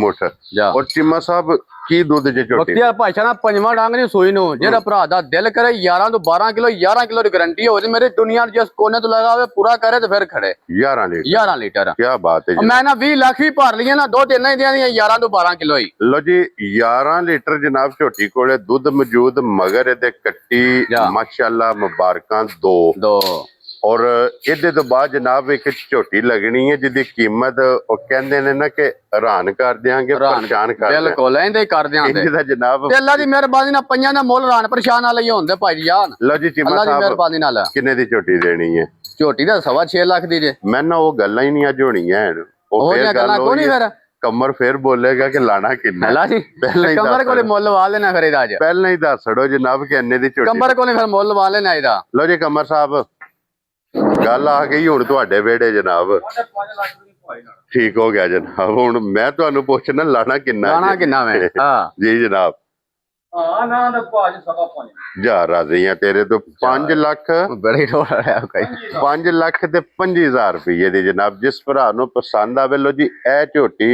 A: ਔਰ ਚੀਮਾ ਸਾਹਿਬ ਕੀ ਦੁੱਧ ਜੇ ਝੋਟੀ
B: ਬਖਤੀਆਰ ਭਾਈਸ਼ਾ ਨਾ ਪੰਜਵਾਂ ਡੰਗ ਨਹੀਂ ਸੂਈ ਨੂੰ ਜਿਹੜਾ ਭਰਾ ਦਾ ਦਿਲ ਕਰੇ 11 ਤੋਂ 12 ਕਿਲੋ 11 ਕਿਲੋ ਦੀ ਗਾਰੰਟੀ ਹੋਵੇ ਮੇਰੇ ਦੁਨੀਆ ਜਿਸ ਕੋਨੇ ਤੋਂ ਲਗਾਵੇ ਪੂਰਾ ਕਰੇ ਤੇ ਫਿਰ ਖੜੇ 11 ਲੀਟਰ
A: ਕੀ ਬਾਤ ਹੈ
B: ਮੈਂ ਨਾ 20 ਲੱਖ ਵੀ ਭਰ ਲਈਆਂ ਨਾ ਦੋ ਤਿੰਨ ਹੀ ਦੀਆਂ 11 ਤੋਂ 12 ਕਿਲੋ ਹੀ
A: ਲੋ ਜੀ 11 ਲੀਟਰ ਜਨਾਬ ਝੋਟੀ ਕੋਲੇ ਦੁੱਧ ਮੌਜੂਦ ਮਗਰ ਇਹਦੇ ਕੱਟੀ ਮਾਸ਼ਾਅੱਲਾ ਮੁਬਾਰਕਾਂ ਦੋ ਔਰ ਇਹਦੇ ਤੋਂ ਬਾਅਦ ਜਨਾਬ ਇੱਕ ਝੋਟੀ ਲੱਗਣੀ ਹੈ ਜਿਹਦੀ ਕੀਮਤ ਉਹ ਕਹਿੰਦੇ ਨੇ ਨਾ ਕਿ ਹੈਰਾਨ ਕਰ ਦਿਆਂਗੇ ਪਰੇਸ਼ਾਨ ਕਰ ਦਿਆਂਗੇ
B: ਬਿਲਕੁਲ ਇੰਦੇ ਹੀ ਕਰ ਦਿਆਂਗੇ
A: ਇਹਦਾ ਜਨਾਬ
B: ਤੇ ਅੱਲਾ ਦੀ ਮਿਹਰਬਾਨੀ ਨਾਲ ਪੰਜਾਂ ਦਾ ਮੁੱਲ ਹੈਰਾਨ ਪਰੇਸ਼ਾਨ ਨਾਲ ਹੀ ਹੁੰਦੇ ਭਾਈ ਜਾਨ
A: ਲਓ ਜੀ ਚੀਮਾ ਸਾਹਿਬ
B: ਅੱਲਾ ਦੀ ਮਿਹਰਬਾਨੀ ਨਾਲ
A: ਕਿੰਨੇ ਦੀ ਝੋਟੀ ਦੇਣੀ ਹੈ
B: ਝੋਟੀ ਦਾ 6.5 ਲੱਖ ਦੀ ਜੇ
A: ਮੈਂ ਨਾ ਉਹ ਗੱਲਾਂ ਹੀ ਨਹੀਂ ਅੱਜ ਹੋਣੀਆਂ ਉਹ ਫੇਰ
B: ਗੱਲਾਂ ਕੋਈ ਨਹੀਂ ਫਿਰ
A: ਕਮਰ ਫੇਰ ਬੋਲੇਗਾ ਕਿ ਲਾਣਾ ਕਿੰਨਾ
B: ਹਲਾ ਜੀ
A: ਪਹਿਲਾਂ ਹੀ
B: ਕਮਰ
A: ਦੱਸ
B: ਕੋਲੇ ਮੁੱਲ ਵਾ ਲੈਣਾ ਫਿਰ ਇਹਦਾ ਅੱਜ
A: ਪਹਿਲਾਂ ਹੀ ਦੱਸ ਛੜੋ ਜਨਾਬ ਕਿ ਇੰਨੇ ਦੀ ਝੋਟੀ
B: ਕਮਰ ਕੋਲੇ ਫਿਰ ਮੁੱਲ ਵਾ ਲੈਣਾ ਇਹਦਾ
A: ਲੋ ਜੀ ਕਮਰ ਸਾਹਿਬ ਗੱਲ ਆ ਗਈ ਹੁਣ ਤੁਹਾਡੇ ਵਿਹੜੇ ਜਨਾਬ ਠੀਕ ਹੋ ਗਿਆ ਜਨਾਬ ਹੁਣ ਮੈਂ ਤੁਹਾਨੂੰ ਪੁੱਛਣਾ ਲਾਣਾ ਕਿੰਨਾ
B: ਲਾਣਾ ਕਿੰਨਾ ਮੈਂ ਹਾਂ
A: ਜੀ ਜਨਾਬ
C: ਹਾਂ ਨਾ ਦਾ ਭਾਜ ਸਵਾ 5
A: ਜਾ ਰਾਜ਼ੀ ਆ ਤੇਰੇ ਤੋਂ 5 ਲੱਖ
B: ਬੜੀ ਢੋਲ ਰਿਹਾ ਕੋਈ
A: 5 ਲੱਖ ਤੇ 5000 ਰੁਪਏ ਦੀ ਜਨਾਬ ਜਿਸ ਭਰਾ ਨੂੰ ਪਸੰਦ ਆਵੇ ਲੋ ਜੀ ਇਹ ਝੋਟੀ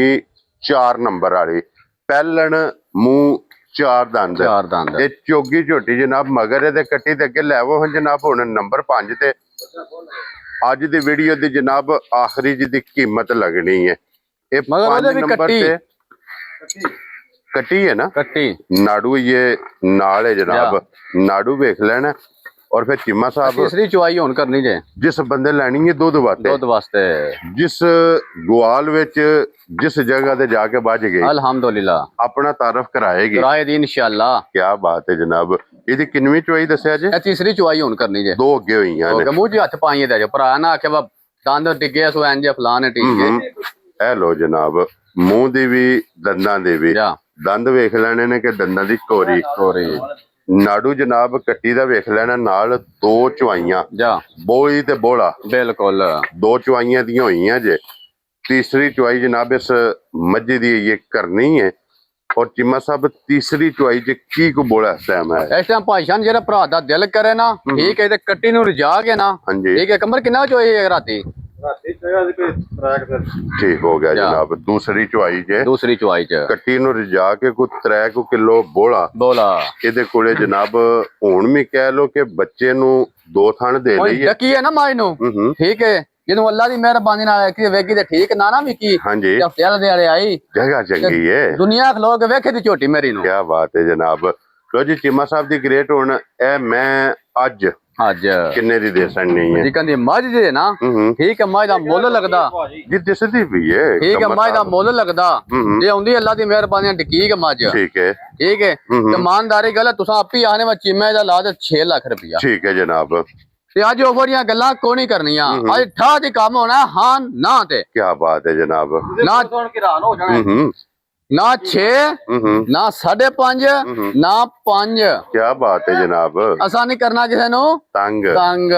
A: 4 ਨੰਬਰ ਵਾਲੀ ਪਹਿਲਣ ਮੂੰਹ 4 ਦੰਦ
B: ਚਾਰ ਦੰਦ
A: ਇਹ ਚੋਗੀ ਝੋਟੀ ਜਨਾਬ ਮਗਰ ਇਹਦੇ ਕੱਟੀ ਤੇ ਅੱਗੇ ਲੈਵੋ ਹੁਣ ਜਨਾਬ ਹੁਣ ਨੰਬਰ 5 ਤੇ ਅੱਜ ਦੀ ਵੀਡੀਓ ਦੀ ਜਨਾਬ ਆਖਰੀ ਜੀ ਦੀ ਕੀਮਤ ਲੱਗਣੀ ਹੈ ਇਹ
B: ਮਗਰ ਉਹਦੇ
A: 5
B: ਵੀ
A: ਨੰਬਰ
B: ਕੱਟੀ।
A: ਤੇ ਕੱਟੀ है ना
B: ਕੱਟੀ
A: नाड़ू ये नाल है जनाब नाड़ू वेख लेना और फिर चिम्मा साहब
B: ਤੀਸਰੀ ਚੁਆਈ ਹੁਣ ਕਰਨੀ ਜੇ
A: जिस बंदे लैनी है दुध वास्ते
B: ਦੁੱਧ ਵਾਸਤੇ
A: जिस ग्वाल विच जिस जगह ते जाके बज गई
B: ਅਲਹਮਦੁਲਿਲਾ
A: अपना तारफ कराएगी
B: ਕਿਰਾਏ ਦੀ ਇਨਸ਼ਾਅੱਲਾ
A: क्या बात है जनाब ਇਹਦੀ ਕਿੰਨਵੀਂ ਚੋਈ ਦੱਸਿਆ ਜੀ
B: ਇਹ ਤੀਸਰੀ ਚੁਆਈ ਹੁਣ ਕਰਨੀ ਜੇ
A: ਦੋ ਅੱਗੇ ਹੋਈਆਂ
B: ਉਹ
A: ਨੇ
B: ਮੂੰਹ 'ਚ ਹੱਥ ਪਾਈਏ ਤੇ ਜੋ ਭਰਾ ਨਾ ਆਖੇ ਵਾ ਦੰਦ ਡਿੱਗੇ ਸੋ ਇੰਜ ਫਲਾਣੇ ਟੀਕੇ
A: ਇਹ ਲੋ ਜਨਾਬ ਮੂੰਹ ਦੀ ਵੀ ਦੰਦਾਂ ਦੀ ਵੀ
B: ਜਾ
A: ਦੰਦ ਵੇਖ ਲੈਣੇ ਨੇ ਕਿ ਦੰਦਾਂ ਦੀ ਕੋਰੀ
B: ਕੋਰੀ
A: ਨਾੜੂ ਜਨਾਬ ਕੱਟੀ ਦਾ ਵੇਖ ਲੈਣਾ ਨਾਲ ਦੋ ਚੁਆਈਆਂ
B: ਜਾ
A: ਬੋਈ ਤੇ ਬੋਲਾ
B: ਬਿਲਕੁਲ
A: ਦੋ ਚੁਆਈਆਂ ਦੀਆਂ ਹੋਈਆਂ ਜੇ तीसरी चुआई जनाब इस मज्जे दी ये करनी है और चिम्मा साहब तीसरी चुआई च की को बोला टाइम है
B: ਇਸ ਟਾਈਮ ਭਾਈਸ਼ਾਨ ਜਿਹੜਾ ਭਰਾ ਦਾ ਦਿਲ ਕਰੇ ਨਾ ਠੀਕ ਹੈ ਤੇ ਕੱਟੀ ਨੂੰ ਰਜਾ ਕੇ ਨਾ
A: हाँ जी
B: ਠੀਕ ਹੈ ਕਮਰ ਕਿੰਨਾ ਚੋਈ ਹੈ ਰਾਤੀ
C: ਰਾਤੀ ਚੋਇਆ ਦੀ ਕੋਈ ਟਰੈਕ ਤੇ
A: ठीक हो गया
B: जा।
A: जनाब दूसरी चुआई जे
B: ਦੂਸਰੀ ਚੁਆਈ 'ਚ
A: ਕੱਟੀ ਨੂੰ ਰਜਾ ਕੇ ਕੋਈ 3 ਕਿਲੋ ਬੋਲਾ
B: ਬੋਲਾ
A: ਇਹਦੇ ਕੋਲੇ ਜਨਾਬ ਹੁਣ ਵੀ ਕਹਿ ਲੋ ਕਿ ਬੱਚੇ ਨੂੰ 2 ਥਣ ਦੇ
B: ਓਏ
A: ਲਈਏ
B: ਡੱਕੀ ਹੈ ਨਾ ਮਾਈ ਨੂੰ
A: ਹੂੰ
B: ਠੀਕ ਹੈ ਜਦੋਂ ਅੱਲਾ ਦੀ ਮਿਹਰਬਾਨੀ ਨਾਲ ਕਿ ਵੇਗੀ ਤੇ ਠੀਕ ਨਾ ਨਾ ਵਿਕੀ
A: हाँ जी
B: ਹਫਤੇ ਦੇ ਵਾਲੇ ਆਈ
A: जगह चंगी है
B: ਦੁਨੀਆ ਖਲੋ ਕੇ ਵੇਖੇ ਦੀ ਝੋਟੀ ਮੇਰੀ ਨੂੰ
A: क्या बात है जनाब लो जी चिम्मा साहब ਦੀ ਗ੍ਰੇਟ ਹੁਣ ਇਹ ਮੈਂ ਅੱਜ
B: ਅੱਜ
A: ਕਿੰਨੇ ਦੀ ਦੇ ਸਕਣੀ ਹੈ
B: ਜੀ ਕਹਿੰਦੀ ਮੱਝ ਜੇ ਨਾ
A: ਹੂੰ
B: ਠੀਕ ਹੈ ਮੱਝ ਦਾ ਮੁੱਲ ਲੱਗਦਾ
A: ਜੀ ਦਿਸਦੀ ਵੀ ਹੈ
B: ਠੀਕ ਹੈ
A: ਕਮਰ
B: ਮੱਝ ਦਾ
A: ਸਾਹਿਬ।
B: ਮੁੱਲ ਲੱਗਦਾ
A: ਹੂੰ
B: ਜੇ ਆਉਂਦੀ ਅੱਲਾ ਦੀ ਮਿਹਰਬਾਨੀ ਨਾਲ ਟਿਕੀ ਮੱਝ
A: ठीक है
B: ਠੀਕ ਹੈ
A: ਹੂੰ।
B: ਇਮਾਨਦਾਰੀ ਗੱਲ ਹੈ, ਤੁਸੀਂ ਆਪੀ ਆਨੇ ਵਾ ਚੀਮੇ ਦਾ ਲਾ ਦੇ 6 ਲੱਖ ਰੁਪਇਆ
A: ठीक है जनाब
B: ਤੇ ਅੱਜ ਆਫਰ ਦੀਆਂ ਗੱਲਾਂ ਕੋਈ ਨਹੀਂ ਕਰਨੀਆਂ ਅੱਜ ਠਾ ਦੀ ਕੰਮ ਹੋਣਾ ਹਾਂ ਨਾ ਤੇ
A: क्या बात है जनाब
B: ਨਾ
C: ਸੁਣ ਕੇ ਹੈਰਾਨ ਹੋ ਜਾਣਾ
A: हम्म
B: ਨਾ 6
A: हम्म
B: ਨਾ 5.5 ਨਾ 5
A: क्या बात है जनाब
B: ਅਸਾਂ ਨਹੀਂ ਕਰਨਾ ਕਿਸੇ ਨੂੰ
A: तंग
B: ਤੰਗ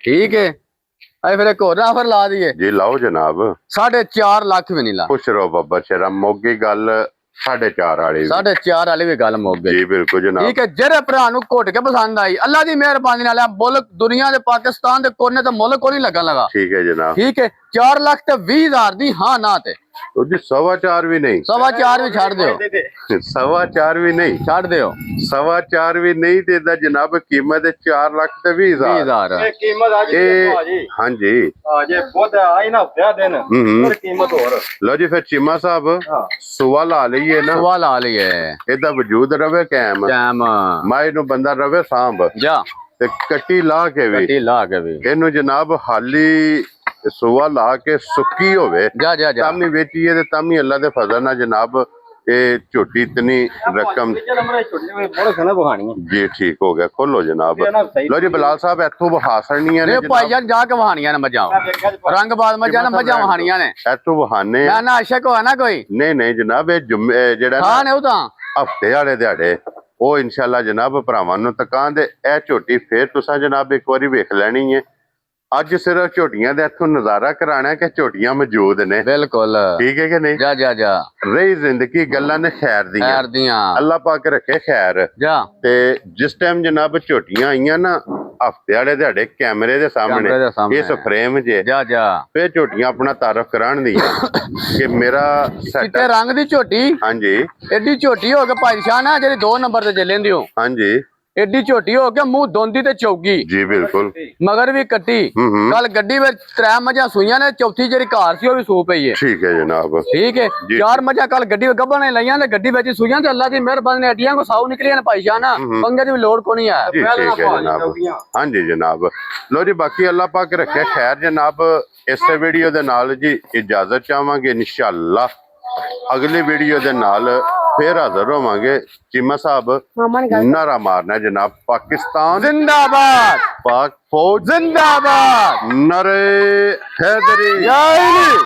B: ਠੀਕ ਹੈ ਅਏ ਫਿਰ ਇੱਕ ਹੋਰ ਆਫਰ ਲਾ ਦਈਏ
A: जी लाओ जनाब
B: 4.5 ਲੱਖ ਵੀ ਨਹੀਂ ਲਾ
A: खुश रहो बाबा शेरा मोगी गल 4.5 वाली भी।
B: 4.5 ਵਾਲੀ ਵੀ ਗੱਲ ਮੁੱਕ ਗਈ
A: जी बिल्कुल जनाब
B: ਠੀਕ ਹੈ ਜਿਹੜੇ ਭਰਾ ਨੂੰ ਘੁੱਟ ਕੇ ਪਸੰਦ ਆਈ ਅੱਲਾ ਦੀ ਮਿਹਰਬਾਨੀ ਨਾਲ ਇਹ ਮੁਲਕ ਦੁਨੀਆ ਦੇ ਪਾਕਿਸਤਾਨ ਦੇ ਕੋਨੇ ਤੇ ਮੁਲਕ ਕੋਈ ਨਹੀਂ ਲੱਗਣ ਲਗਾ
A: ठीक है जनाब
B: ਠੀਕ ਹੈ 4 ਲੱਖ ਤੇ 20,000 ਦੀ ਹਾਂ ਨਾ ਤੇ
A: तो जी 4.25 भी नहीं
B: 4.5 ਵੀ ਛੱਡ ਦਿਓ
A: 4.25 भी नहीं
B: ਛੱਡ ਦਿਓ
A: 4.25 भी नहीं देता जनाब कीमत है 4 लाख ते 20,000
B: 20,000
C: ਇਹ ਕੀਮਤ ਅੱਜ ਦੀ
A: ਇਹ
C: ਭਾਜੀ
A: हाँ जी
C: ਜੇ ਬਹੁਤ ਆਈ ਨਾ ਹਫਤੇ ਦਿਨ
A: ਹੂੰ
C: ਫਿਰ ਕੀਮਤ ਹੋਰ
A: लो जी फिर चीमा साहब
C: ਹਾਂ
A: सुवा ला लईए ना
B: ਸਵਾ ਲਾ ਲਈਏ
A: ਇਹਦਾ ਵਜੂਦ ਰਵੇ ਕਾਇਮ
B: ਟਾਈਮ
A: ਮਾਈ ਨੂੰ ਬੰਦਾ ਰਵੇ ਸਾਂਭ
B: ਜਾ
A: ਤੇ ਕੱਟੀ ਲਾ ਕੇ ਵੀ
B: ਕੱਟੀ ਲਾ ਕੇ ਵੀ
A: ਇਹਨੂੰ ਜਨਾਬ ਹਾਲੀ ਸੁਆ ਲਾ ਕੇ ਸੁੱਕੀ ਹੋਵੇ
B: ਜਾ ਜਾ ਜਾ
A: ਤਾਮੀ ਵੇਚੀਏ ਤੇ ਤਾਮੀ ਅੱਲਾ ਦੇ ਫਜ਼ਲ ਨਾਲ ਜਨਾਬ ਇਹ ਝੋਟੀ ਇਤਨੀ ਰਕਮ
C: ਚੱਲ ਅਮਰੇ ਛੋਟੇ ਹੋਏ ਬਹੁਤ ਖਣਾ ਬਹਾਣੀ
A: ਜੀ ਠੀਕ ਹੋ ਗਿਆ ਖੋਲੋ ਜਨਾਬ
C: ਇਹ ਨਾ ਸਹੀ
A: ਲੋ ਜੀ ਬਲਾਲ ਸਾਹਿਬ ਇੱਥੋਂ ਵਹਾਸਣੀਆਂ ਨੇ
B: ਇਹ ਭਾਈ ਜਾਨ ਜਾ ਕੇ ਵਹਾਣੀਆਂ ਨੇ ਮੱਝਾਂ ਰੰਗਬਾਜ਼ ਮੱਝਾਂ ਨੇ ਮੱਝਾਂ ਵਹਾਣੀਆਂ ਨੇ
A: ਇੱਥੋਂ ਵਹਾਨੇ
B: ਨਾ ਨਾ ਅਸ਼ਕ ਹੋਆ ਨਾ ਕੋਈ
A: ਨਹੀਂ ਨਹੀਂ ਜਨਾਬ ਇਹ ਜਿਹੜਾ
B: ਹਾਂ ਨੇ ਉਹ ਤਾਂ
A: ਹਫਤੇ ਵਾਲੇ ਦਿਹਾੜੇ ਉਹ ਇਨਸ਼ਾਅੱਲਾ ਜਨਾਬ ਭਰਾਵਾਂ ਨੂੰ ਤਕਾਂ ਦੇ ਇਹ ਝੋਟੀ ਫੇਰ ਤੁਸੀਂ ਜਨਾਬ ਇੱਕ ਵਾਰੀ ਵੇਖ ਲੈਣੀ ਹੈ ਅੱਜ ਸਿਰਫ ਝੋਟੀਆਂ ਦੇ ਇੱਥੋਂ ਨਜ਼ਾਰਾ ਕਰਾਣਾ ਕਿ ਝੋਟੀਆਂ ਮੌਜੂਦ ਨੇ
B: ਬਿਲਕੁਲ
A: ਠੀਕ ਹੈ ਕਿ ਨਹੀਂ
B: ਜਾ ਜਾ ਜਾ
A: ਰਹੀ ਜ਼ਿੰਦਗੀ ਗੱਲਾਂ ਨੇ ਖੈਰ ਦੀਆਂ
B: ਖੈਰ ਦੀਆਂ
A: ਅੱਲਾਹ ਪਾਕ ਰੱਖੇ ਖੈਰ
B: ਜਾ
A: ਤੇ ਜਿਸ ਟਾਈਮ ਜਨਾਬ ਝੋਟੀਆਂ ਆਈਆਂ ਨਾ ਹਫਤੇ ਵਾਲੇ ਦਿਹਾੜੇ ਕੈਮਰੇ ਦੇ
B: ਕੈਮਰੇ ਦੇ
A: ਸਾਹਮਣੇ
B: ਸਾਹਮਣੇ।
A: ਇਸ ਫਰੇਮ 'ਚ
B: ਜਾ ਜਾ
A: ਫੇਰ ਝੋਟੀਆਂ ਆਪਣਾ ਤਾਰਫ ਕਰਾਣ ਦੀਆਂ ਕਿ ਮੇਰਾ
B: ਚਿੱਟੇ
A: ਸੈਟ
B: ਰੰਗ ਦੀ ਝੋਟੀ
A: ਹਾਂਜੀ
B: ਐਡੀ ਝੋਟੀ ਹੋ ਕੇ ਭਾਈ ਸ਼ਾਨ ਆ ਜਿਹੜੀ 2 ਨੰਬਰ ਤੇ ਚੱਲੇਂਦੀ ਹੋ
A: ਹਾਂਜੀ
B: ਐਡੀ ਝੋਟੀ ਹੋ ਕੇ ਮੂੰਹ ਦੋਂਦੀ ਤੇ ਚੌਗੀ
A: ਜੀ ਬਿਲਕੁਲ
B: ਮਗਰ ਵੀ ਕੱਟੀ
A: ਹੂੰ
B: ਕੱਲ ਗੱਡੀ ਵਿੱਚ 3 ਮੱਝਾਂ ਸੂਈਆਂ ਨੇ ਚੌਥੀ ਜਿਹੜੀ ਘਰ ਸੀ ਉਹ ਵੀ ਸੂ ਪਈ ਹੈ
A: ਠੀਕ ਹੈ ਜਨਾਬ
B: ਠੀਕ ਹੈ
A: ਜੀ।
B: 4 ਮੱਝਾਂ ਕੱਲ ਗੱਡੀ ਵਿੱਚ ਗੱਭਣ ਨੇ ਲਈਆਂ ਤੇ ਗੱਡੀ ਵਿੱਚ ਸੂਈਆਂ ਤੇ ਅੱਲਾ ਦੀ ਮਿਹਰਬਾਨੀ ਨਾਲ ਅੱਡੀਆਂ ਕੋ ਸਾਊ ਨਿਕਲੀਆਂ ਨੇ ਭਾਈ ਸ਼ਾਨ ਪੰਗੇ ਦੀ ਵੀ ਲੋੜ ਕੋਈ ਨਹੀਂ ਆ
A: ਜੀ ਠੀਕ ਹੈ ਜਨਾਬ ਹਾਂਜੀ ਜਨਾਬ ਲੋ ਜੀ ਬਾਕੀ ਅੱਲਾਹ ਪਾਕ ਰੱਖੇ ਖੈਰ ਜਨਾਬ ਇਸੇ ਵੀਡੀਓ ਦੇ ਨਾਲ ਜੀ ਇਜਾਜ਼ਤ ਚਾਹਾਂਗੇ ਇਨਸ਼ਾਅੱਲਾ ਅਗਲੀ ਵੀਡੀਓ ਦੇ ਨਾਲ ਫੇਰ ਹਾਜ਼ਰ ਹੋਵਾਂਗੇ ਚੀਮਾ ਸਾਹਿਬ ਨਾਰਾ ਮਾਰਨਾ ਜਨਾਬ ਪਾਕਿਸਤਾਨ
B: ਜ਼ਿੰਦਾਬਾਦ
A: ਪਾਕ ਫੌਜ
B: ਜ਼ਿੰਦਾਬਾਦ
A: ਨਰੇ ਹੈਦਰੀ
B: ਜੈ ਹਿੰਦ